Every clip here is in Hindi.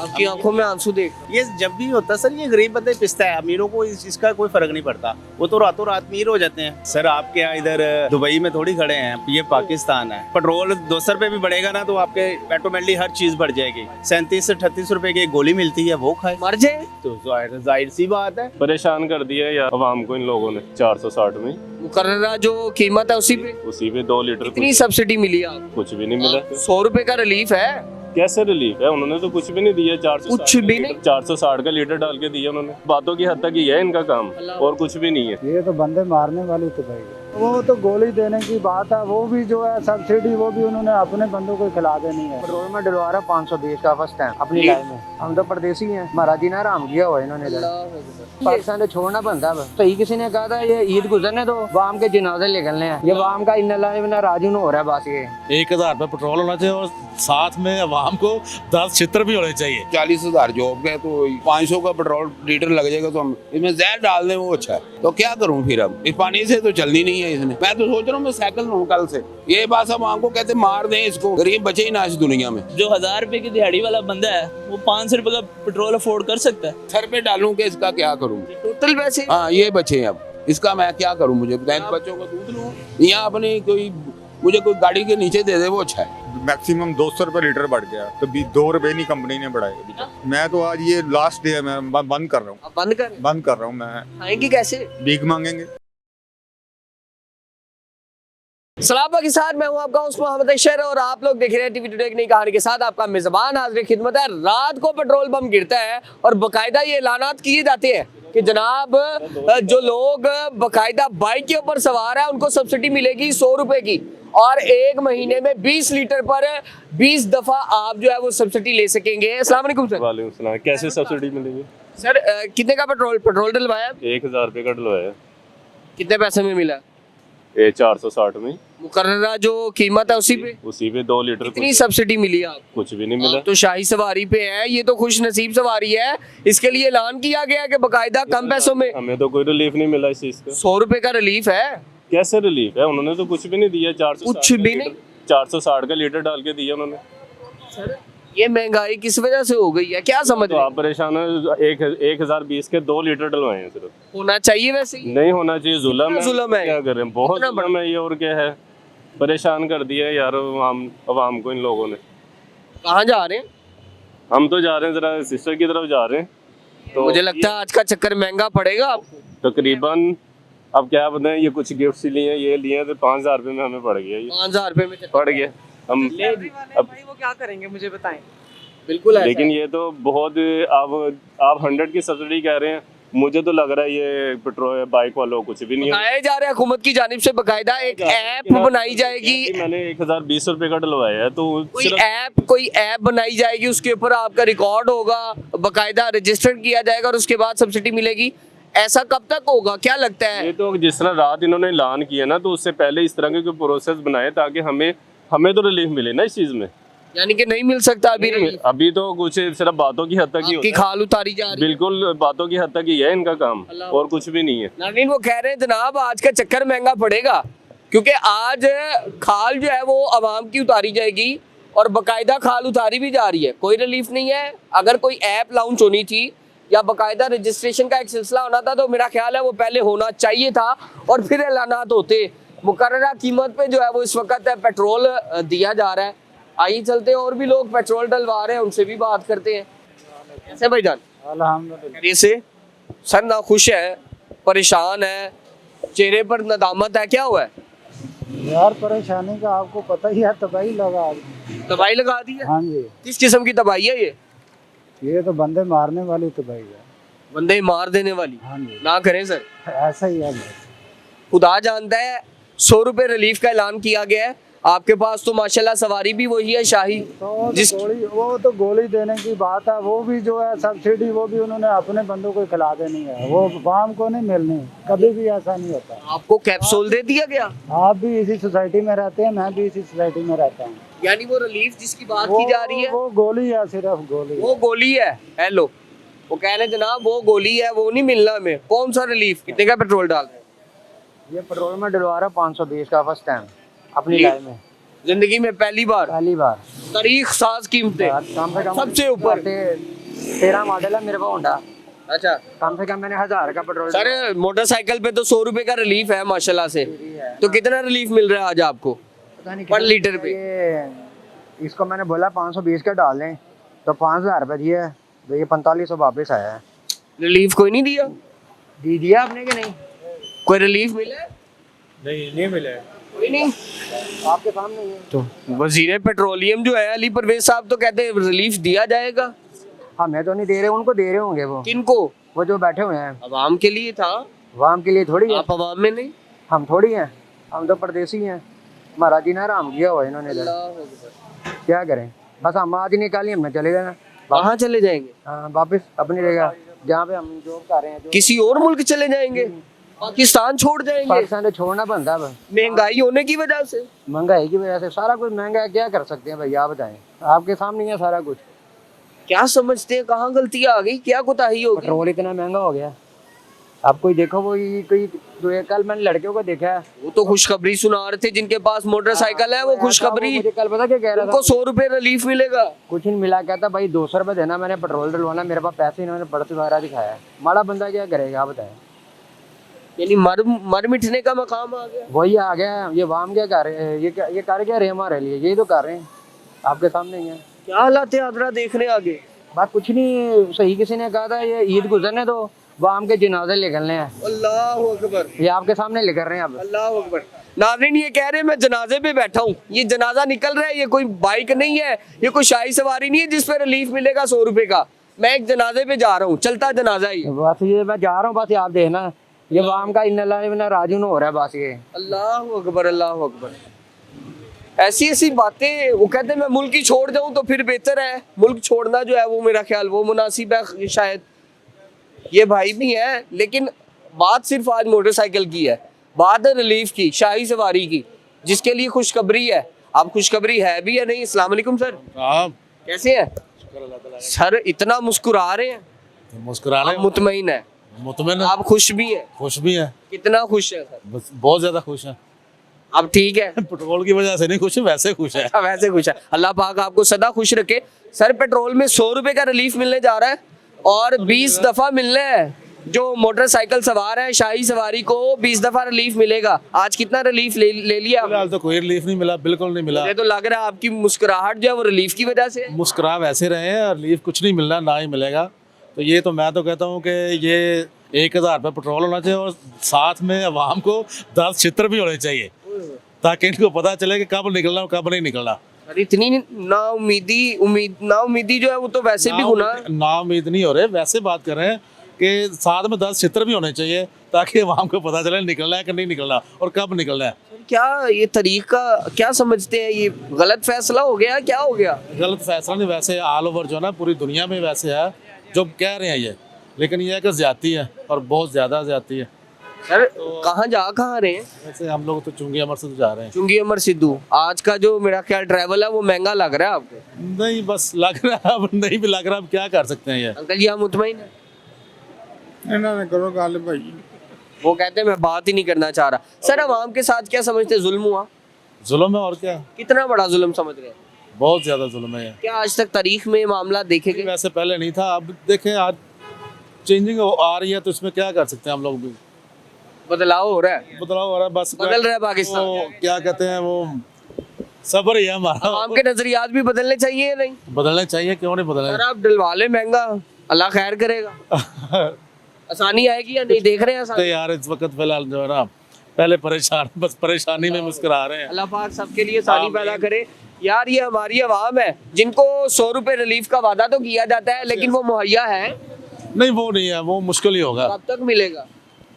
आपकी आंखों में आंसू देख। ये जब भी होता है सर, ये गरीब बंदे पिसता है, अमीरों को इसका कोई फर्क नहीं पड़ता, वो तो रातों रात अमीर हो जाते हैं। सर आपके यहाँ इधर दुबई में थोड़ी खड़े हैं, ये पाकिस्तान है। पेट्रोल 200 रुपए भी बढ़ेगा ना तो आपके ऑटोमेटिकली हर चीज बढ़ जाएगी। 37 से 38 रुपए की एक गोली मिलती है, वो खाए मर जाए। तो जाहिर सी बात है। परेशान कर दिया यार अवाम को इन लोगों ने। 460 में मुकर्ररा जो कीमत है उसी पे 2 लीटर कितनी सब्सिडी मिली है आपको? कुछ भी नहीं मिला। 100 रुपए का रिलीफ है। कैसे रिलीफ है? उन्होंने तो कुछ भी नहीं दिया। 460 कुछ भी नहीं? 460 का लीटर डाल के दिया उन्होंने। बातों की हद तक ही है इनका काम, और कुछ भी नहीं है। ये तो बंदे मारने वाली तो भाई है। वो तो गोली देने की बात है, वो भी जो है सब्सिडी वो भी उन्होंने अपने बंदों को खिला देनी है। पेट्रोल में डलवा रहा 520 का फर्स्ट टाइम अपनी लाइफ में। हम तो परदेसी हैं, महाराज जी ने आराम किया हुआ इन्होंने। पाकिस्तान तो छोड़ना बनता है। सही किसी ने कहा था ये ईद गुजरने दो, वाम के जनाजे निकलने हैं। ये वाम का इन्ना राजू हो रहा है बस। ये 1000 रुपये पेट्रोल होना चाहिए और साथ में अवाम को 10 छित्र भी होने चाहिए। 40,000 जॉब है तो 500 का पेट्रोल लीटर लग जाएगा, तो हम इसमें जहर डाल दें वो अच्छा है। तो क्या करूं फिर? अब इस पानी से तो चलनी नहीं है इसने। मैं तो सोच रहा हूँ मैं साइकिल लूं कल से। ये बात हम आंखों कहते मार दें इसको, गरीब बचे ही ना इस दुनिया में। जो 1000 रुपए की दिहाड़ी वाला बंदा है वो 500 रुपए का पेट्रोल अफोर्ड कर सकता है। सर पे डालूं के इसका क्या करूं? टोटल वैसे हाँ ये बचे हैं, अब इसका मैं क्या करूं? मुझे बच्चों को दूध लूं या अपनी कोई मुझे कोई गाड़ी के नीचे दे दे वो अच्छा है। मैक्सिमम 200 रुपए लीटर बढ़ गया, तो 2 रुपए नहीं कंपनी ने बढ़ाए अभी तक। मैं तो आज ये लास्ट डे है, मैं बंद कर रहा हूँ। बंद कर रहा हूँ मैं। खाएंगे कैसे? भीख मांगेंगे। सलाम पाकिस्तान, मैं हूं आपका होस्ट मोहम्मद अशर और आप लोग देख रहे हैं टीवी टुडे एक नई कहानी के साथ। आपका मेजबान हाजिर खिदमत है। रात को पेट्रोल पंप गिरता है और बाकायदा ये ऐलानात किए जाते हैं कि जनाब जो लोग बाकायदा बाइक के ऊपर सवार है उनको सब्सिडी मिलेगी 100 रुपए की, और 1 महीने में 20 लीटर पर 20 दफा आप जो है वो सब्सिडी ले सकेंगे। अस्सलाम वालेकुम सर। वालेकुम सलाम। कैसे सब्सिडी मिलेगी सर? कितने का पेट्रोल डलवाया? 1000 रुपये का डलवाया। कितने पैसे में मिला? 460 में। मुकर्ररा जो कीमत है उसी पे 2 लीटर कितनी सब्सिडी मिली है आपको? कुछ भी नहीं मिला। तो शाही सवारी पे है, ये तो खुश नसीब सवारी है। इसके लिए ऐलान किया गया कि बकायदा कम पैसों में हमें तो कोई रिलीफ नहीं मिला इस चीज का। 100 रुपए का रिलीफ है। कैसे रिलीफ है? उन्होंने तो कुछ भी नहीं दिया। 460 कुछ भी नहीं? 460 का लीटर डाल के दिया उन्होंने। सर ये महंगाई किस वजह से हो गई है, क्या समझ तो रहे हैं? आप परेशान है। 1020 के 2 लीटर डलवाए हैं सिर्फ। होना चाहिए वैसे ही। नहीं होना चाहिए, जुल्म है। जुल्म है, क्या करें, बहुत इतना जुल्म है ये। और क्या है, परेशान कर दिया यार अवाम को इन लोगों ने। कहाँ जा रहे हैं? हम तो जा रहे हैं जरा सिस्टर की तरफ जा रहे हैं। तो मुझे लगता है आज का चक्कर महंगा पड़ेगा आपको। तकरीबन अब क्या बताएं, ये कुछ गिफ्ट लिए, ये लिए तो 5000 रुपये में हमें पड़ गया। ये 5000 रुपए में पड़ गया। हम अब वो क्या करेंगे मुझे बताएं। बिल्कुल ऐसा लेकिन है। ये तो बहुत आप 100 की सब्सिडी कह रहे हैं। मुझे तो लग रहा है ये पेट्रोल बाइक वालों को कुछ भी नहीं है। बताया जा रहा है हुकूमत की जानिब से बकायदा एक ऐप बनाई जाएगी। मैंने 1020 रुपए का डलवाया है, तो कोई ऐप बनाई जाएगी, उसके ऊपर आपका रिकॉर्ड होगा, बकायदा रजिस्टर्ड किया जाएगा और उसके बाद सब्सिडी मिलेगी। ऐसा कब तक होगा, क्या लगता है? ये तो जिस तरह रात इन्होंने ऐलान किया ना, तो उससे पहले इस तरह के कोई प्रोसेस बनाए ताकि हमें तो रिलीफ मिले ना इस चीज में। यानी कि नहीं मिल सकता अभी रिलीफ? अभी तो कुछ सिर्फ बातों की हद तक ही आपकी होता है। खाल उतारी जा रही है। बिल्कुल बातों की हद तक ही है इनका काम, और कुछ भी नहीं है। नाज़रीन वो कह रहे हैं जनाब आज का चक्कर महंगा पड़ेगा, क्योंकि आज खाल जो है वो आवाम की उतारी जाएगी और बाकायदा खाल उतारी भी जा रही है। कोई रिलीफ नहीं है। अगर कोई ऐप लॉन्च होनी थी या बाकायदा रजिस्ट्रेशन का एक सिलसिला होना था तो मेरा ख्याल है वो पहले होना चाहिए था और फिर ऐलानात होते। मुकर्ररा कीमत पे जो है वो इस वक्त पेट्रोल दिया जा रहा है। आइए चलते हैं, और भी लोग पेट्रोल डलवा रहे हैं, उनसे भी बात करते हैं। कैसे भाईजान? अल्हम्दुलिल्लाह। से सर ना खुश है, परेशान है, चेहरे पर नदामत है, क्या हुआ है? यार परेशानी का आपको पता ही है, तबाही लगा। तबाही लगा दी है? हाँ जी। किस किस्म की तबाही है ये तो बंदे मारने वाली तबाही है। बंदे मार देने वाली? हाँ जी। ना करें सर, ऐसा ही है। खुदा जानता है 100 रुपए रिलीफ का ऐलान किया गया है। आपके पास तो माशाल्लाह सवारी भी वही है शाही, तो वो तो गोली देने की बात है। वो भी जो है सब्सिडी वो भी उन्होंने अपने बंदों को खिला देनी है, वो वाम को नहीं मिलनी। कभी भी ऐसा नहीं होता। आपको कैप्सूल दे दिया गया? आप भी इसी सोसाइटी में रहते हैं, मैं भी इसी सोसाइटी में रहता हूँ। यानी वो रिलीफ जिसकी बात की जा रही है वो गोली है, सिर्फ गोली। वो गोली है। हेलो, वो कह रहे जनाब वो गोली है, वो नहीं मिलना हमें। कौन सा रिलीफ? कितने का पेट्रोल डाल रहे हैं? ये पेट्रोल में डलवा रहा 520 का फर्स्ट टाइम अपनी लाइफ में। जिंदगी में पहली बार पहली बार तारीख साज कीमतें कम से कम सबसे ऊपर। 13 मॉडल है मेरे पास होंडा, अच्छा कम से कम मैंने 1000 का पेट्रोल सर मोटरसाइकिल पे तो 100 रुपए का रिलीफ है माशाल्लाह से, तो कितना रिलीफ मिल रहा है आज आपको पता नहीं पर कितना लीटर पे? ये इसको मैंने बोला 520 का डाल दें तो 5000 रुपये दिए, तो ये 4500 वापस आया है। रिलीफ कोई नहीं दिया? दिया आपने कि नहीं? कोई रिलीफ मिला है? नहीं मिले। कोई नहीं। आपके सामने ही है। तो वजीर पेट्रोलियम जो है अली परवेज साहब तो कहते हैं रिलीफ दिया जाएगा। हमें तो नहीं दे रहे, उनको दे रहे होंगे वो किनको? वो जो बैठे हुए हैं। अवाम के लिए था, अवाम के लिए थोड़ी है, आप अवाम में नहीं। हम थोड़ी हैं, हम तो परदेसी हैं। हमारा जीना हराम किया हुआ है इन्होंने इधर, क्या करें। बस हम आज निकाली, हमने चले जाना। कहाँ चले जाएंगे? हाँ वापस अपनी जगह जहाँ पे हम जॉब कर रहे हैं। किसी और मुल्क चले जाएंगे? पाकिस्तान छोड़ जाएंगे? पाकिस्तान तो छोड़ना बनता है। महंगाई होने की वजह से, महंगाई की वजह से सारा कुछ महंगा है, क्या कर सकते हैं भैया आप बताएं। आपके सामने है सारा कुछ। क्या समझते हैं कहाँ गलतियाँ आ गई, क्या कोताही होगी? पेट्रोल इतना महंगा हो गया। आप कोई देखो, वो कोई कल मैंने लड़कियों को देखा है, वो तो खुशखबरी सुना रहे थे जिनके पास मोटरसाइकिल है, वो खुशखबरी मुझे कल पता क्या कह रहा था, उनको 100 रुपए रिलीफ मिलेगा। कुछ नहीं मिला। कहता भाई 200 रुपये देना, मैंने पेट्रोल डलवाना, मेरे पास पैसे इन्होंने बढ़त वगैरह दिखाया। माड़ा बंदा क्या करेगा आप बताएं। यानी मर मिटने का मकाम आ गया। वही आ गया। ये वाम क्या कर रहे हैं, ये कर क्या रहे हमारे लिए, यही तो कर रहे हैं, आपके सामने ही है। क्या हालात है आदरा देखने आगे? बात कुछ नहीं सही। किसी ने कहा था ये ईद गुजरने दो, वाम के जनाजे निकलने हैं। अल्लाह अकबर, ये आपके सामने लेकर रहे हैं अब। अल्लाह अकबर। नाज़रीन ये कह रहे हैं मैं जनाजे पे बैठा हूँ, ये जनाजा निकल रहा है, ये कोई बाइक नहीं है, ये कोई शाही सवारी नहीं है जिस पे रिलीफ मिलेगा 100 रुपए का। मैं एक जनाजे पे जा रहा हूँ, चलता जनाजा ही। बस ये मैं जा रहा हूँ, बस आप देखना ये वाम का इन्ना राजू हो रहा है बस ये। अल्लाह अकबर, अल्लाह अकबर। ऐसी ऐसी बातें वो कहते हैं मैं मुल्क ही छोड़ जाऊं तो फिर बेहतर है। मुल्क छोड़ना जो है वो मेरा ख्याल वो मुनासिब है शायद। ये भाई भी है, लेकिन बात सिर्फ आज मोटरसाइकिल की है, बात है रिलीफ की, शाही सवारी की, जिसके लिए खुशखबरी है। अब खुशखबरी है भी या नहीं? अस्सलाम वालेकुम सर, कैसे हैं सर? इतना मुस्कुरा रहे हैं, मुस्कुराने आप मुतमईन है? मुतमिन आप खुश भी है? खुश भी है, कितना खुश है सर? बस बहुत ज्यादा खुश है। अब ठीक है, पेट्रोल की वजह से नहीं खुश है, वैसे खुश है। वैसे खुश है। अल्लाह पाक आपको सदा खुश रखे। सर पेट्रोल में 100 रुपए का रिलीफ मिलने जा रहा है और 20 दफा मिलने है। जो मोटरसाइकिल सवार है शाही सवारी को 20 दफा रिलीफ मिलेगा। आज कितना रिलीफ ले लिया? फिलहाल तो कोई रिलीफ नहीं मिला, बिल्कुल नहीं मिला। मुझे तो लग रहा है आपकी मुस्कुराहट जो है वो रिलीफ की वजह से। मुस्कुरा वैसे रहे हैं और रिलीफ कुछ नहीं मिलना, ना ही मिलेगा। तो ये तो मैं तो कहता हूँ कि ये 1000 रुपये पेट्रोल होना चाहिए और साथ में अवाम को 10 छित्र भी होने चाहिए, ताकि इनको पता चले कि कब निकलना और कब नहीं निकलना। अरे इतनी नाउमीदी जो है वो तो वैसे भी गुनाह है। ना उम्मीद नहीं हो रहे, वैसे बात कर रहे हैं कि साथ में 10 छित्र भी होने चाहिए, ताकि अवाम को पता चले निकलना है कि नहीं निकलना और कब निकलना है। क्या ये तरीका क्या समझते हैं, ये गलत फैसला हो गया, क्या हो गया? गलत फैसला नहीं, वैसे ऑल ओवर जो है ना पूरी दुनिया में वैसे है जो कह रहे हैं ये, लेकिन ये है कि ज्यादती है और बहुत ज़्यादा ज्यादती है। सर कहाँ रहे हैं? वैसे हम लोग तो चुंगी अमर से तो जा रहे हैं। चुंगी अमर सिद्धू, आज का जो मेरा ख्याल ट्रैवल है वो महंगा लग रहा है आपको? नहीं बस लग रहा है, अब नहीं भी लग रहा, अब क्या कर सकते हैं ये। अंकल जी आप मुतमईन है? इन्होंने करो गल भाई, वो कहते हैं मैं बात ही नहीं करना चाह रहा। सर अवाम के साथ क्या समझते हैं, जुल्म हुआ? जुल्म है और क्या, कितना बड़ा जुल्म समझ रहे हैं? बहुत ज्यादा जुल्म है ये। क्या आज तक तारीख में मामला देखे गए? वैसे पहले नहीं था, अब देखें आज चेंजिंग आ रही है तो इसमें क्या कर सकते हैं हम लोग भी। बदलाव हो रहा है, बदलाव हो रहा है, बस बदल रहा है पाकिस्तान। वो क्या कहते हैं, वो सब्र ही है हमारा। आवाम के नजरियात भी बदलने चाहिए या नहीं? बदलने चाहिए, क्यों नहीं बदलने। सर आप डलवा ले महंगा, अल्लाह खैर करेगा। आसानी आएगी या नहीं, देख रहे हैं तो आसानी? यार इस वक्त फिलहाल जो है ना, पहले परेशान, बस परेशानी में मुस्कुरा रहे हैं। अल्लाह पाक सबके लिए आसानी पैदा करे। यार ये हमारी आवाम है जिनको 100 रुपए रिलीफ का वादा तो किया जाता है, लेकिन वो मुहैया है नहीं, वो नहीं है, वो मुश्किल ही होगा, कब तक मिलेगा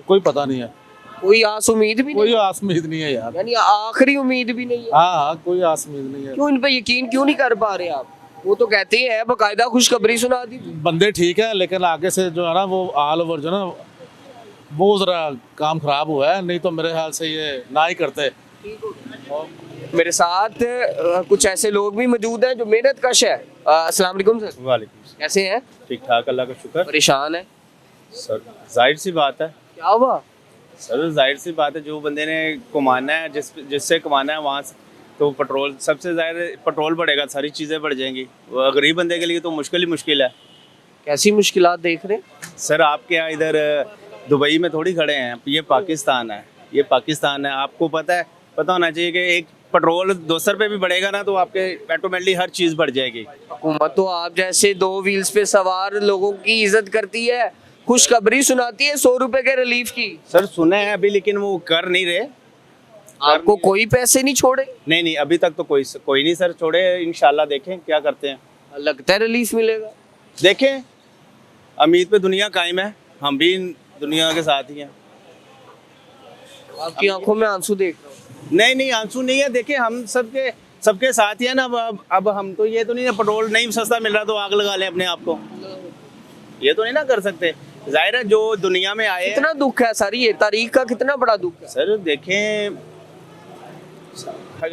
कोई पता नहीं है, कोई आस उम्मीद भी कोई नहीं, आस उम्मीद नहीं है यार। यानी आखिरी उम्मीद भी नहीं है। हाँ, कोई आस उम्मीद नहीं है। क्यों इन पे यकीन क्यों नहीं कर पा रहे आप? वो तो कहते हैं बकायदा खुशखबरी सुना दी। बंदे ठीक है, लेकिन आगे से जो है ना वो ऑल ओवर जो है ना वो जरा काम खराब हुआ है, नहीं तो मेरे ख्याल से ये ना ही करते। मेरे साथ कुछ ऐसे लोग भी मौजूद हैं जो मेहनत कश है। अस्सलाम वालेकुम सर, वालेकुम, कैसे हैं? ठीक ठाक, अल्लाह का शुक्र। परेशान है? सर जाहिर सी बात है, क्या हुआ? सर जाहिर सी बात है, जो बंदे ने कमाना है, जिससे कमाना है वहाँ से तो पेट्रोल सबसे ज़्यादा पेट्रोल बढ़ेगा, सारी चीज़ें बढ़ जाएंगी। गरीब बंदे के लिए तो मुश्किल ही मुश्किल है। कैसी मुश्किलात देख रहे हैं? सर आपके यहाँ इधर दुबई में थोड़ी खड़े हैं, ये पाकिस्तान है, ये पाकिस्तान है। आपको पता होना चाहिए कि एक पेट्रोल 200 रुपये भी बढ़ेगा ना तो आपके ऑटोमेटिकली हर चीज़ बढ़ जाएगी। हुकूमत तो आप जैसे 2 व्हील्स पे सवार लोगों की इज्जत करती है, खुशखबरी सुनाती है 100 रुपए के रिलीफ की। सर सुने हैं अभी, लेकिन वो कर नहीं रहे। आपको कोई पैसे नहीं छोड़े? नहीं अभी तक तो कोई नहीं सर छोड़े। इंशाल्लाह देखें क्या करते हैं। लगता है रिलीफ मिलेगा। देखें, उम्मीद पे दुनिया कायम है, हम भी दुनिया के साथ ही हैं। आपकी आंखों में आंसू देख रहा हूँ। नहीं आंसू नहीं है। देखिए हम सबके साथ ही है ना। अब हम तो ये तो नहीं ना, पेट्रोल नहीं सस्ता मिल रहा तो आग लगा लें अपने आप को, ये तो नहीं ना कर सकते। जाहिर है जो दुनिया में आए, कितना दुख है सर, ये तारीख का कितना बड़ा दुख है। सर देखें,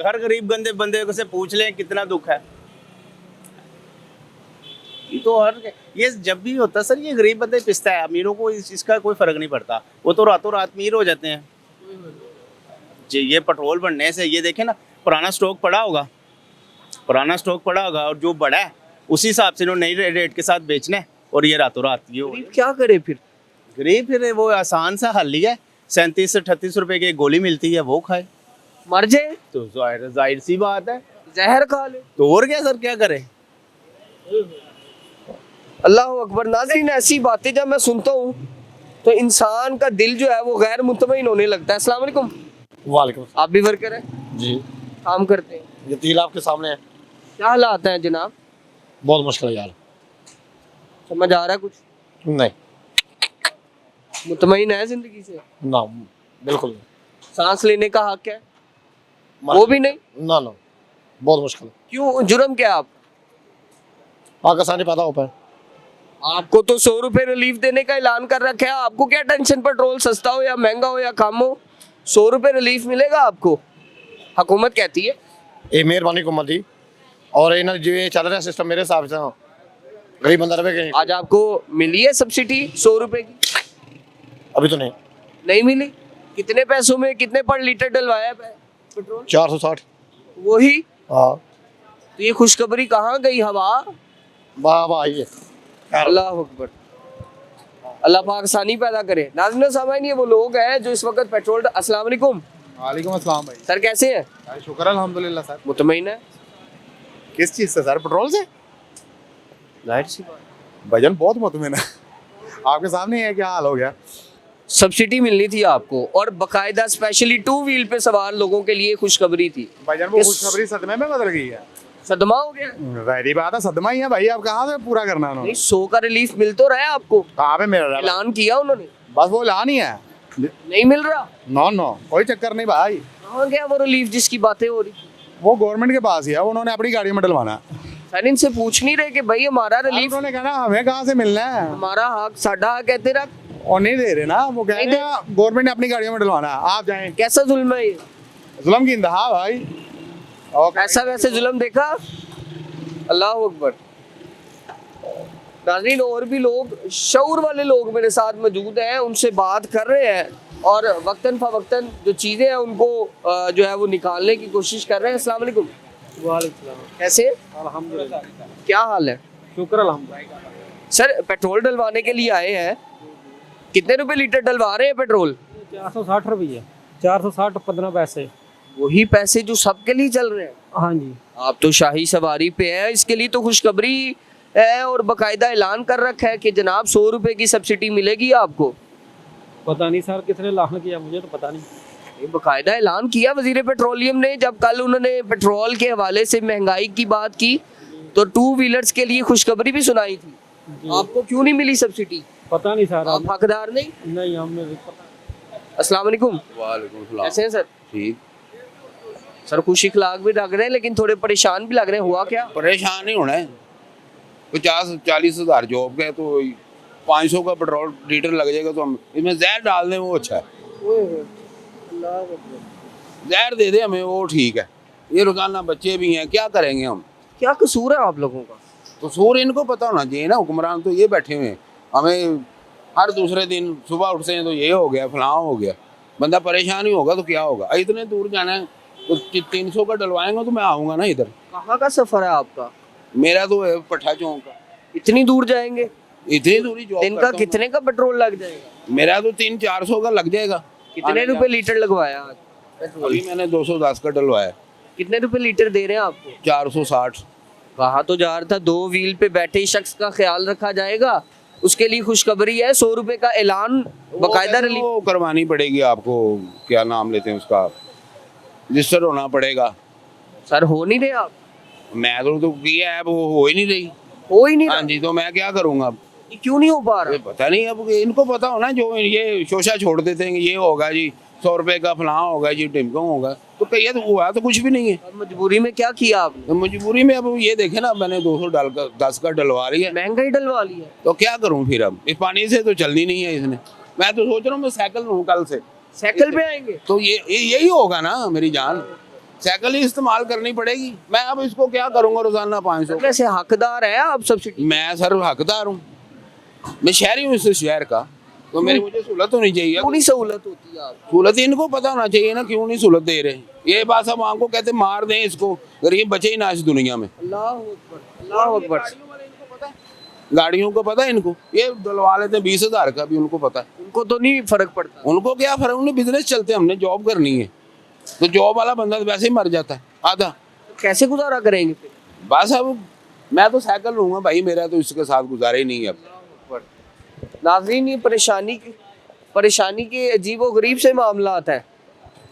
हर गरीब गंदे बंदे से पूछ लें कितना दुख है। ये तो ये जब भी होता है सर, ये गरीब बंदे पिसता है, अमीरों को इसका कोई फर्क नहीं पड़ता। वो तो रातों रात अमीर हो जाते हैं जी। ये पेट्रोल बढ़ने से, ये देखें ना, पुराना स्टॉक पड़ा होगा और जो बढ़ा है उसी हिसाब से इन्होंने नई रेट के साथ बेचना है, और ये रातों रात ये गरीब क्या करे फिर? गरीब फिर वो आसान सा हल ही है, 37 से 38 रुपए की एक गोली मिलती है, वो खाए मर जाए तो जाहिर सी बात है, जहर खा ले तो और क्या सर, क्या करे। अल्लाह अकबर। नाज़रीन, ऐसी बातें जब मैं सुनता हूँ तो इंसान का दिल जो है वो गैर मुतमईन होने लगता है। अस्सलाम वालेकुम। वालेकुम। आप भी वर्कर हैं? जी। काम करते हैं? ये डील आपके सामने है। क्या हालात हैं जनाब? बहुत मुश्किल है यार। समझ आ रहा है कुछ? नहीं मुतमईन है जिंदगी से? ना, बिल्कुल नहीं। सांस लेने का हक है वो भी नहीं? ना बहुत मुश्किल है। क्यों, जुर्म क्या है आप? पाकिस्तानी पैदा हो पाए। आपको तो 100 रुपए रिलीफ देने का ऐलान कर रखा है, आपको क्या टेंशन, पेट्रोल सस्ता हो या महंगा हो या कम हो, 100 रुपए रिलीफ मिलेगा आपको। हुकूमत कहती है ये मेहरबानी हुकूमत दी, और ये जो ये चल रहा है सिस्टम मेरे हिसाब से गरीब बंदा रहे। आज आपको मिली है सब्सिडी 100 रुपए की? अभी तो नहीं मिली। कितने पैसों में, कितने पर लीटर डलवाया है पेट्रोल? 460। वही। हाँ, तो ये खुशखबरी कहाँ गई हवा? वाह आई है। अल्लाह अकबर। अल्लाह पाक आसानी पैदा करे। नाज़रीन सामाइन, ये वो लोग हैं जो इस वक्त पेट्रोल। अस्सलाम वालेकुम। वालेकुम अस्सलाम भाई। सर कैसे हैं? शुक्र अल्हम्दुलिल्लाह सर। मुतमईन है? किस चीज़ से सर? पेट्रोल से? जाहिर सी बात। भजन बहुत मुतमिन है। आपके सामने है क्या हाल हो गया। सब्सिडी मिलनी थी आपको, और बकायदा स्पेशली 2 व्हील पे सवार लोगों के लिए खुशखबरी थी। भजन वो खुशखबरी सदमे में बदल गई है। सदमा हो गया? वही बात है, सदमा ही है भाई। अब कहाँ से पूरा करना है? नहीं, 100 का रिलीफ मिल तो रहा है आपको। कहाँ पे मिल रहा है? ऐलान किया उन्होंने, बस वो ऐलान ही है, नहीं मिल रहा। नो कोई चक्कर नहीं भाई। कहाँ गया वो रिलीफ जिसकी बातें हो रही? वो गवर्नमेंट के पास ही है, उन्होंने अपनी गाड़ी में डलवाना। सर इनसे पूछ नहीं रहे कि भाई हमारा रिलीफ, उन्होंने कहना हमें कहाँ से मिलना है, हमारा हक, साडा हक कहते रहा, और नहीं दे रहे ना। वो कह रहे हैं गवर्नमेंट ने अपनी गाड़ियों में डलवाना है, आप जाएं। कैसा जुल्म है ये? जुल्म की इंतहा भाई। ऐसा वैसे जुल्म देखा? अल्लाह अकबर। नाज़रीन, और भी लोग, शऊर वाले लोग मेरे साथ मौजूद हैं, उनसे बात कर रहे हैं और वक्तन फवक्तन जो चीज़ें हैं उनको जो है वो निकालने की कोशिश कर रहे हैं। अस्सलाम वालेकुम। वालेकुम। कैसे? अल्हम्दुलिल्लाह। क्या हाल है? शुक्र अल्हम्दुलिल्लाह। सर पेट्रोल डलवाने के लिए आए हैं, कितने रुपए लीटर डलवा रहे हैं पेट्रोल? 460 रुपये, 460 15 पैसे। वही पैसे जो सबके लिए चल रहे हैं? हाँ जी। आप तो शाही सवारी पे है, इसके लिए तो खुशखबरी है और बकायदा ऐलान कर रखा है कि जनाब 100 रुपए की सब्सिडी मिलेगी आपको। पता नहीं सर कितने लाख किया, मुझे तो पता नहीं। ये बकायदा ऐलान किया वजीर पेट्रोलियम ने, जब कल उन्होंने पेट्रोल के हवाले से महंगाई की बात की तो 2 व्हीलर्स के लिए खुशखबरी भी सुनाई थी। आपको क्यों नहीं मिली सब्सिडी? पता नहीं सर। आप हकदार नहीं? नहीं, हमें पता। अस्सलाम वालेकुम। वालेकुम सलाम। कैसे हैं सर? ठीक। सर खुश इखलाक भी लग रहे हैं लेकिन थोड़े परेशान भी लग रहे हैं, हुआ क्या? परेशान नहीं होना है। 50-40 हज़ार जॉब के तो 500 का पेट्रोल लीटर लग जाएगा, तो हम इसमें जहर डाल दें वो अच्छा है। जहर दे दे हमें, वो ठीक है। ये रोजाना बच्चे भी हैं, क्या करेंगे हम? क्या कसूर है आप लोगों का? कसूर इनको पता होना चाहिए ना। हुक्मरान तो ये बैठे हुए हैं, हमें हर दूसरे दिन सुबह उठते हैं तो ये हो गया, फलां हो गया। बंदा परेशान ही होगा तो क्या होगा? इतने दूर जाना है तो 300 का डलवाएंगे तो मैं आऊँगा ना इधर। कहाँ का सफ़र है आपका? मेरा तो है पट्ठा चौक का। इतनी दूर जाएंगे? इतनी दूरी जॉब दिन का कितने का पेट्रोल लग जाएगा? मेरा तो 300-400 का लग जाएगा। कितने रुपए लीटर लगवाया आज पेट्रोल? अभी मैंने 210 का डलवाया। कितने रुपए लीटर दे रहे हैं आपको? 460। कहा तो जा रहा था 2 व्हील पे बैठे शख्स का ख्याल रखा जाएगा, उसके लिए खुशखबरी है, 100 रुपए का ऐलान बकायदा रिलीफ। वो करवानी पड़ेगी आपको, क्या नाम लेते हैं उसका, रजिस्टर होना पड़ेगा। सर हो नहीं रहे आप? मैं तो किया है, वो हो ही नहीं रही। हो ही नहीं हाँ रहा? जी, तो मैं क्या करूँगा अब? ये क्यों नहीं हो पा ये रहा? पता नहीं, अब इनको पता हो ना, जो ये शोशा छोड़ देते हैं कि ये होगा जी 100 रुपए का फलां होगा जी, टिमको होगा, तो कहिए तो हुआ तो कुछ भी नहीं है। और मजबूरी में क्या किया आपने? तो मजबूरी में अब ये देखे ना, मैंने 210 का डलवा लिया, महंगाई डलवा ली है। तो क्या करूं फिर अब? इस पानी से तो चलनी नहीं है इसने। मैं तो सोच रहा हूँ मैं साइकिल लूँ कल से। साइकिल पे आएंगे? तो यही होगा ना मेरी जान, साइकिल ही इस्तेमाल करनी पड़ेगी। मैं अब इसको क्या करूंगा रोजाना 500? वैसे हकदार है आप सब्सिडी? मैं सर हकदार हूँ, मैं शहरी हूँ इस शहर का, तो मुझे सहूलत होनी चाहिए। क्यों नहीं सहूलत होती है आप? सहूलत इनको पता होना चाहिए ना, क्यों नहीं सहूलत दे रहे। ये बात हम आपको कहते मार दें इसको, गरीब बचे ही ना इस दुनिया में। अल्लाह अकबर, अल्लाह अकबर। गाड़ियों को पता है इनको, ये डलवा लेते हैं 20,000 का भी, उनको पता है। उनको तो नहीं फर्क पड़ता। उनको क्या फर्क, उन्हें बिजनेस चलते, हमने जॉब करनी है, तो जॉब वाला बंदा तो वैसे ही मर जाता है आधा। कैसे गुजारा करेंगे फिर? बस अब मैं तो साइकिल लूंगा भाई, मेरा तो इसके साथ गुजारा ही नहीं है अब। नाज़रीन, ये परेशानी के अजीबो गरीब से मामला आता है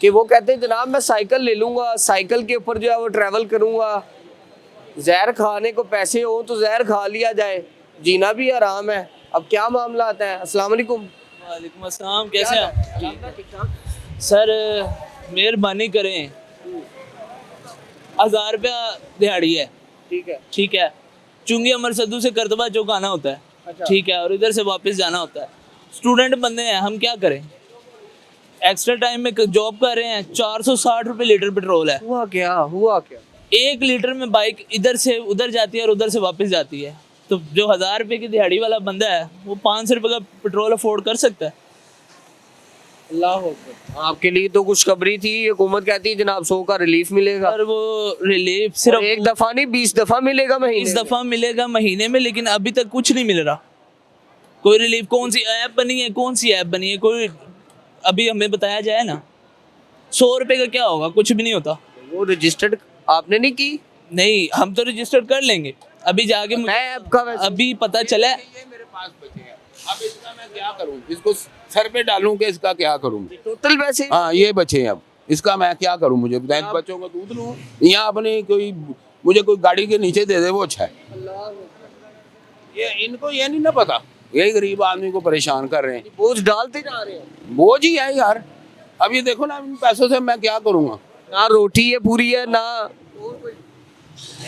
कि वो कहते हैं जनाब मैं साइकिल ले लूँगा, साइकिल के ऊपर जो है वो ट्रैवल करूँगा, जहर खाने को पैसे हो तो जहर खा लिया जाए, जीना भी आराम है। अब क्या मामला आता है? अस्सलाम वालेकुम। वालेकुम अस्सलाम, कैसे हैं सर? मेहरबानी करें, 1000 रुपया दिहाड़ी है, ठीक है। चुंगी अमर सद्दू से करतबा चौक आना होता है, ठीक है, और इधर से वापस जाना होता है। स्टूडेंट बंदे हैं, हम क्या करें? एक्स्ट्रा टाइम में जॉब कर रहे हैं, 460 रुपये लीटर पेट्रोल है। हुआ क्या? 1 लीटर में बाइक इधर से उधर जाती है और उधर से वापस जाती है। तो जो 1000 रुपये की दिहाड़ी वाला बंदा है वो 500 रुपये का पेट्रोल अफोर्ड कर सकता है। अल्लाह अकबर। आपके लिए तो खुशखबरी थी, हुकूमत कहती है जनाब 100 का रिलीफ मिलेगा। और वो रिलीफ सिर्फ एक दफा नहीं 20 दफा मिलेगा महीने 20 दफा मिलेगा महीने में, लेकिन अभी तक कुछ नहीं मिल रहा। कोई रिलीफ, कौन सी ऐप बनी है, कोई अभी हमें बताया जाए ना। 100 रुपये का क्या होगा? कुछ भी नहीं होता। वो रजिस्टर्ड आपने नहीं की? नहीं, हम तो रजिस्टर कर लेंगे अभी जाके। ऐप का वैसे अभी पता चला है। ये मेरे पास बचे हैं, अब इसका मैं क्या करूं? इसको सर पे डालूं कि इसका क्या करूं? टोटल पैसे? हाँ, ये बचे हैं, अब इसका मैं क्या करूं? मुझे बताएं, बच्चों को दूध लूं या अपनी मुझे कोई गाड़ी के नीचे दे दे, वो अच्छा है। ये इनको ये नहीं ना पता, यही गरीब आदमी को परेशान कर रहे हैं, बोझ डालते जा रहे हैं। बोझ ही है यार। अब ये देखो ना, इन पैसों से मैं क्या करूंगा? ना रोटी है पूरी है ना।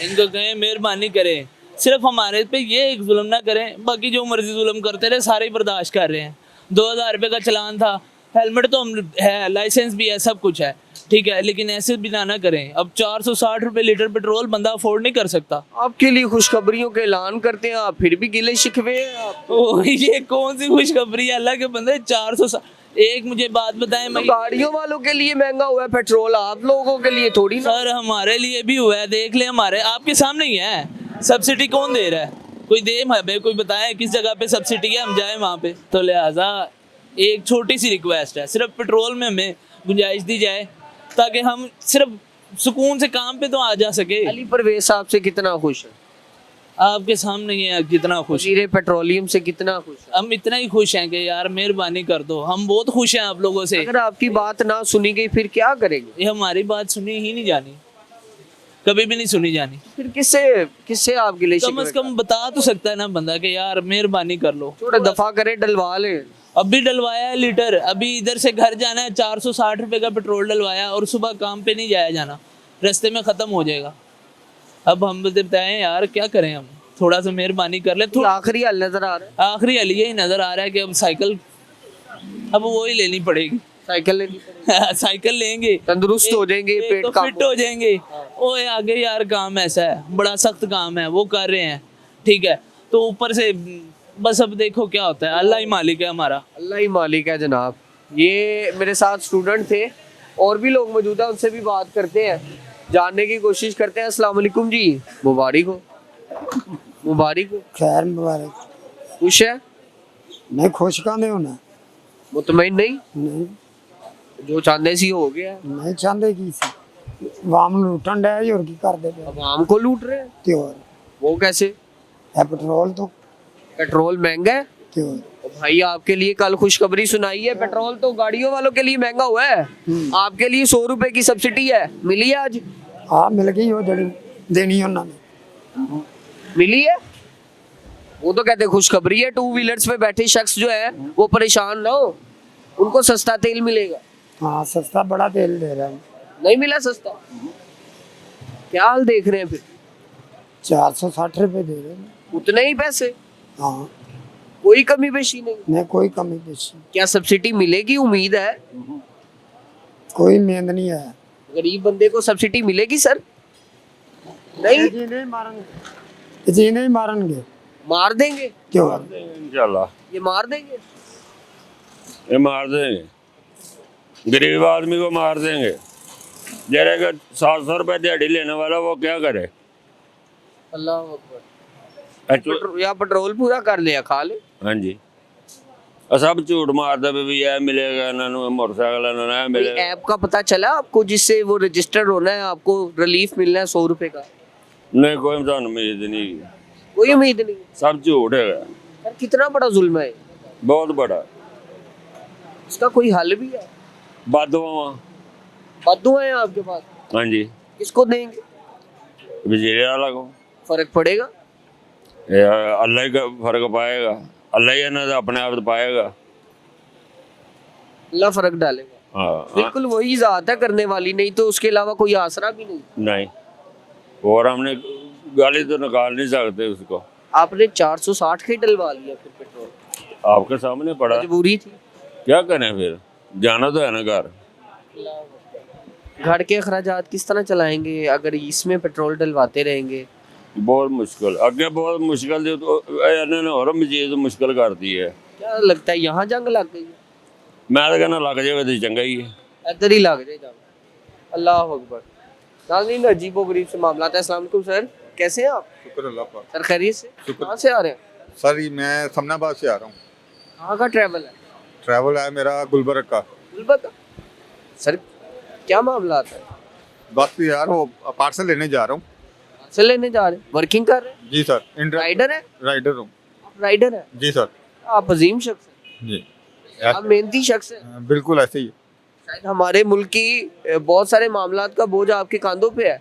इनको कहें मेहरबानी करें, सिर्फ हमारे पे ये एक जुल्म ना करें, बाकी जो मर्जी जुल्म करते रहे सारे बर्दाश्त कर रहे हैं। 2000 रुपये का चलान था, हेलमेट तो हम है, लाइसेंस भी है, सब कुछ है, ठीक है, लेकिन ऐसे भी ना करें। अब 460 रुपये लीटर पेट्रोल बंदा अफोर्ड नहीं कर सकता। आपके लिए खुशखबरियों के ऐलान करते हैं आप, फिर भी गिले शिकवे हैं आप। ये कौन सी खुशखबरी है? अल्लाह के बंदे 400। एक मुझे बात बताएं, तो गाड़ियों वालों के लिए महंगा हुआ है पेट्रोल, आप लोगों के लिए थोड़ी ना। सर हमारे लिए भी हुआ है, देख ले, हमारे आपके सामने ही है। सब्सिडी कौन दे रहा है? कोई दे हमें, कोई बताए किस जगह पे सब्सिडी है, हम जाए वहाँ पे। तो लिहाजा एक छोटी सी रिक्वेस्ट है, सिर्फ पेट्रोल में हमें गुंजाइश दी जाए ताकि हम सिर्फ सुकून से काम पे तो आ जा सके। अली परवेज साहब से कितना खुश है? आपके सामने ही है कितना खुश। वज़ीर पेट्रोलियम से कितना खुश है? हम इतना ही खुश हैं कि यार मेहरबानी कर दो, हम बहुत खुश हैं आप लोगों से। अगर आपकी बात ना सुनी गई फिर क्या करेंगे? ये हमारी बात सुनी ही नहीं जानी, कभी भी नहीं सुनी जानी। फिर किससे आपके लिए कम से कम बता तो सकता है ना बंदा कि यार मेहरबानी कर लो, थोड़ा दफा करे, डलवा ले। अभी डलवाया है लीटर, अभी इधर से घर जाना है, 460 रुपये का पेट्रोल डलवाया और सुबह काम पे नहीं जाया जाना, रास्ते में ख़त्म हो जाएगा। अब हम बताएं यार क्या करें, हम थोड़ा सा मेहरबानी कर ले। आखिरी हल नजर आ रहा है, आखिरी हल यही नज़र आ रहा है कि अब साइकिल अब वो ही लेनी पड़ेगी। साइकिल लेनी पड़ेगी। साइकिल लेंगे, तंदुरुस्त हो जाएंगे, पेट का फिट हो जाएंगे। ओए आगे यार काम ऐसा है, बड़ा सख्त काम है, वो कर रहे हैं, ठीक है, तो ऊपर से बस अब देखो क्या होता है। अल्लाह ही मालिक है हमारा, अल्लाह ही मालिक है जनाब। ये मेरे साथ स्टूडेंट थे, और भी लोग मौजूद हैं, उनसे भी बात करते हैं, जानने की कोशिश करते हैं। अस्सलाम वालेकुम जी, मुबारक हो। मुबारक हो। खैर मुबारक। खुश है? नहीं खुश कहने होना मुतमईन नहीं? नहीं जो चाहते सी हो गया। नहीं चाहते की सी वाम लूटन डे और की कर दे पे अब आम को लूट रहे हैं, त्योर वो कैसे? है पेट्रोल तो पेट्रोल महंगा है। त्योर तो भाई आपके लिए कल खुशखबरी सुनाई है, पेट्रोल तो गाड़ियों वालों के लिए महंगा हुआ है, आपके लिए 100 रुपए की सब्सिडी है, मिली है आज? हाँ मिल गई वो जड़ी देनी है उन्होंने मिली है। वो तो कहते खुशखबरी है, 2 व्हीलर्स पे बैठे शख्स जो है वो परेशान ना हो, उनको सस्ता तेल मिलेगा। हाँ सस्ता बड़ा तेल दे रहा है नहीं मिला सस्ता, क्या हाल देख रहे हैं फिर? 460 रुपए दे रहे हैं उतने ही पैसे, हाँ कोई कमी पेशी नहीं। नहीं कोई कमी पेशी क्या सब्सिडी मिलेगी? उम्मीद है? कोई मेहनत नहीं है गरीब बंदे को सब्सिडी मिलेगी सर? नहीं, जी नहीं मारेंगे जी नहीं मारेंगे मार देंगे। क्यों इंशाल्लाह ये मार देंगे। ये मार देंगे, गरीब आदमी को मार देंगे। जरा का 700 रुपए दिहाड़ी लेने वाला वो क्या करे? अल्लाह अकबर। या पेट्रोल पूरा कर लिया, खा ले। हाँ जी, और सब झूठ मारदा भी यह मिलेगा इन्होंने, मोटरसाइकिल इन्होंने मिलेगा। ऐप का पता चला आपको जिससे वो रजिस्टर्ड होना है, आपको रिलीफ मिलना है 100 रुपए का? नहीं, कोई इंसान उम्मीद नहीं, कोई उम्मीद नहीं। सब झूठ है, यार कितना बड़ा जुल्म है, बहुत बड़ा। इसका कोई हल भी है? बददुआ। बद्दुआ है आपके पास? हाँ जी, किसको देंगे? बिजली वाला को। फर्क पड़ेगा? ये अल्लाह ही का फर्क पाएगा, अल्लाह ही ना अपने आप पाएगा। अल्लाह फर्क डालेगा। हाँ बिल्कुल वही जात है करने वाली, नहीं तो उसके अलावा कोई आसरा भी नहीं। नहीं, और हमने गाली तो निकाल नहीं सकते उसको। आपने 460 के डलवा लिया फिर पेट्रोल? आपके सामने पड़ा, मजबूरी थी। क्या करें फिर, जाना तो है ना घर। घर के अखराजात किस तरह चलाएंगे अगर इसमें पेट्रोल डलवाते रहेंगे? बहुत मुश्किल, अगे बहुत मुश्किल थी, तो इन्होंने और मजीद मुश्किल कर दी है। क्या लगता है यहाँ जंग लग गई है? मैं तो कहना लग जाए तो चंगा ही है। इधर ही लग जाए जंग। अल्लाह अकबर। नाज़रीन, अजीबो गरीब से मामला है। अस्सलाम वालेकुम सर, कैसे हैं आप? शुक्र अल्लाह का। सर खैरियत से? शुक्र। कहाँ से आ रहे हैं? सर ये मैं समनाबाद से आ रहा हूँ। कहाँ का ट्रैवल है? ट्रैवल है मेरा गुलबर्ग का। गुलबर्ग? सर क्या मामला आता है? बस यार वो पार्सल लेने जा रहा हूँ। से लेने जा रहे हैं? वर्किंग कर रहे हैं? जी सर। राइडर है? राइडर हूँ। आप राइडर है? जी सर। आप अजीम शख्स हैं, जी आप मेहनती शख्स हैं। बिल्कुल ऐसे ही। शायद हमारे मुल्क की बहुत सारे मामलात का बोझ आपके कांधों पे है।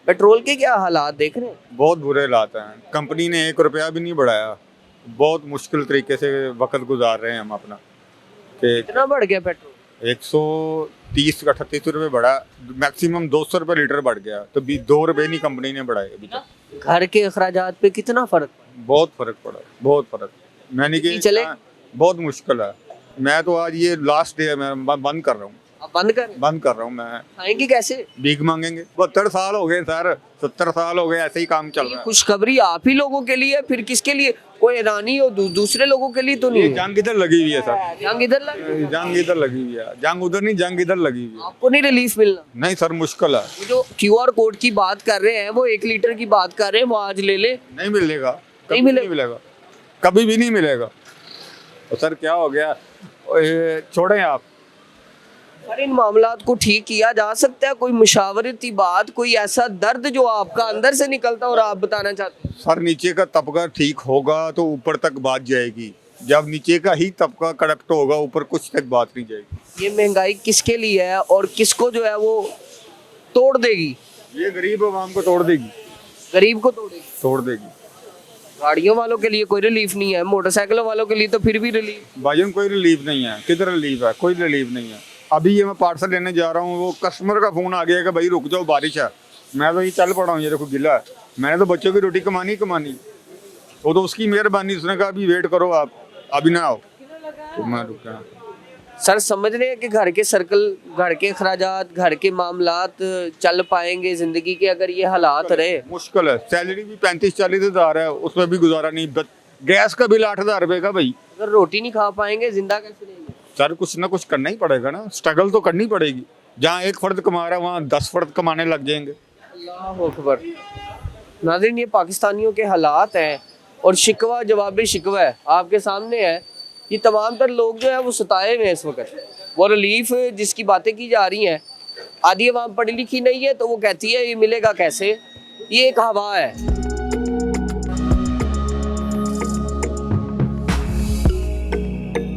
पेट्रोल के क्या हालात देख रहे हैं? बहुत बुरे हालात हैं, कंपनी ने 1 रुपया भी नहीं बढ़ाया, बहुत मुश्किल तरीके से वक्त गुजार रहे हैं हम अपना। कि कितना बढ़ गया पेट्रोल? 130 का 38 रुपये बढ़ा, मैक्सिमम 200 रुपये लीटर बढ़ गया, तो 2 रुपये नहीं कंपनी ने बढ़ाए अभी तक। घर के अखराजात पे कितना फर्क पड़ा? बहुत फर्क पड़ा, बहुत फर्क। मैंने कि चले? बहुत मुश्किल है। मैं तो आज ये लास्ट डे है, मैं बंद कर रहा हूँ। आप बंद कर? बंद कर रहा हूँ मैं। आएंगे कैसे? भीख मांगेंगे। 72 साल हो गए सर, 70 साल हो गए, ऐसे ही काम चल रहा है। खुशखबरी आप ही लोगों के लिए, फिर किसके लिए? कोई ईरानी और दूसरे लोगों के लिए तो नहीं ये है। जंग इधर लगी हुई है सर, जंग इधर लग, जंग इधर लगी हुई है, जंग उधर नहीं, जंग इधर लगी हुई है। आपको नहीं रिलीफ मिलना? नहीं सर, मुश्किल है। वो जो QR कोड की बात कर रहे हैं, वो 1 लीटर की बात कर रहे हैं, वो आज ले ले। नहीं मिलेगा, नहीं कभी मिलेगा। नहीं मिलेगा, कभी भी नहीं मिलेगा। तो सर क्या हो गया, छोड़ें आप। सर इन मामलात को ठीक किया जा सकता है? कोई मुशावरती बात, कोई ऐसा दर्द जो आपका अंदर से निकलता और आप बताना चाहते हैं? सर नीचे का तबका ठीक होगा तो ऊपर तक बात जाएगी, जब नीचे का ही तबका करेक्ट होगा ऊपर कुछ तक बात नहीं जाएगी। ये महंगाई किसके लिए है और किसको जो है वो तोड़ देगी? ये गरीब आवाम को तोड़ देगी, गरीब को तोड़ेगी। तोड़ देगी। गाड़ियों वालों के लिए कोई रिलीफ नहीं है, मोटरसाइकिलों वालों के लिए तो फिर भी रिलीफ। भाईजान कोई रिलीफ नहीं है, किधर रिलीफ है, कोई रिलीफ नहीं है। अभी ये मैं पार्सल लेने जा रहा हूँ, वो कस्टमर का फोन आ गया कि भाई रुक जाओ बारिश है। मैं तो ये चल पड़ा हूँ, ये देखो गिला है, मैंने तो बच्चों की रोटी कमानी ही कमानी। वो तो उसकी मेहरबानी, उसने कहा अभी वेट करो आप, अभी ना आओ, तो मैं रुका। सर समझ रहे हैं कि घर के सर्कल, घर के अखराजात, घर के मामलात चल पाएंगे जिंदगी के अगर ये हालात रहे? मुश्किल है। सैलरी भी 35-40 हज़ार है, उसमें भी गुजारा नहीं। गैस का बिल 8,000 रुपये का भाई। अगर रोटी नहीं खा पाएंगे जिंदा कैसे रहेंगे? सर कुछ ना कुछ करना ही पड़ेगा ना, स्ट्रगल तो करनी पड़ेगी। जहाँ एक फर्द कमा रहा है वहाँ 10 फर्द कमाने लग जाएंगे। अल्लाह अकबर। नाज़रीन, ये पाकिस्तानियों के हालात हैं और शिकवा जवाबी शिकवा है आपके सामने है। ये तमाम तर लोग जो है वो सताए हुए हैं इस वक्त। वो रिलीफ जिसकी बातें की जा रही हैं, आधी अवाम पढ़ी लिखी नहीं है तो वो कहती है ये मिलेगा कैसे, ये एक हवा है।